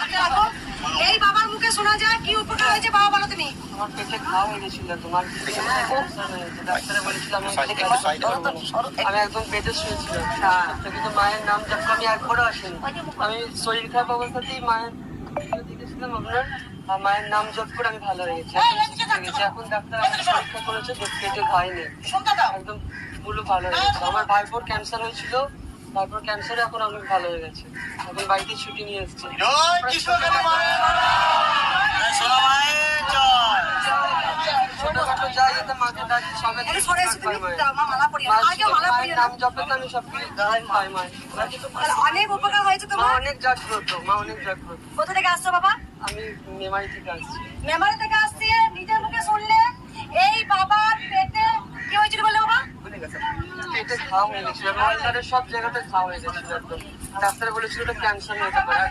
হাতে রাখো। এই বাবার মুখে শোনা যায় কি উপকার হয়েছে বাবা বলো তুমি। আমার পেটে ঘা হয়ে গেছিল, তোমার ডাক্তারে বলেছিল আমি একদম বেডে শুয়েছিলাম, কিন্তু মায়ের নাম যখন আমি একবারও আসিনি, আমি শরীর খারাপ অবস্থাতেই মায়ের দেখেছিলাম আপনার, মায়ের নাম জপ করে আমি ভালো হয়ে গেছি, এখন ডাক্তার আমাকে পরীক্ষা করেছে, পেটে ঘাই নেই, একদম পুরো ভালো হয়ে গেছে। আমার ভাইপোর ক্যান্সার হয়েছিল, তারপর ক্যান্সারে এখন অনেক ভালো হয়ে গেছে, এখন বাড়িতে ছুটি নিয়ে এসেছি। ছোটখাটো যাই এতে মাকে ডাকি সবাই নাম জপে তো আমি সব কিছু পাই মায়ের। অনেক উপকার হয়েছে তোমার। অনেক জাগ্রত, মা অনেক জাগ্রত। কোথা থেকে আসছো বাবা? আমি মেমারি থেকে আসছি। মেমারি থেকে আসছি, নিজের মুখে শুনলে এই বাবার পেটে কি হয়েছিল বলে বাবা? পেটে ঘা হয়ে গেছিল, সব জায়গাতে ঘা হয়ে গেছিল, একদম ডাক্তার বলেছিল ক্যান্সার হতে পারে।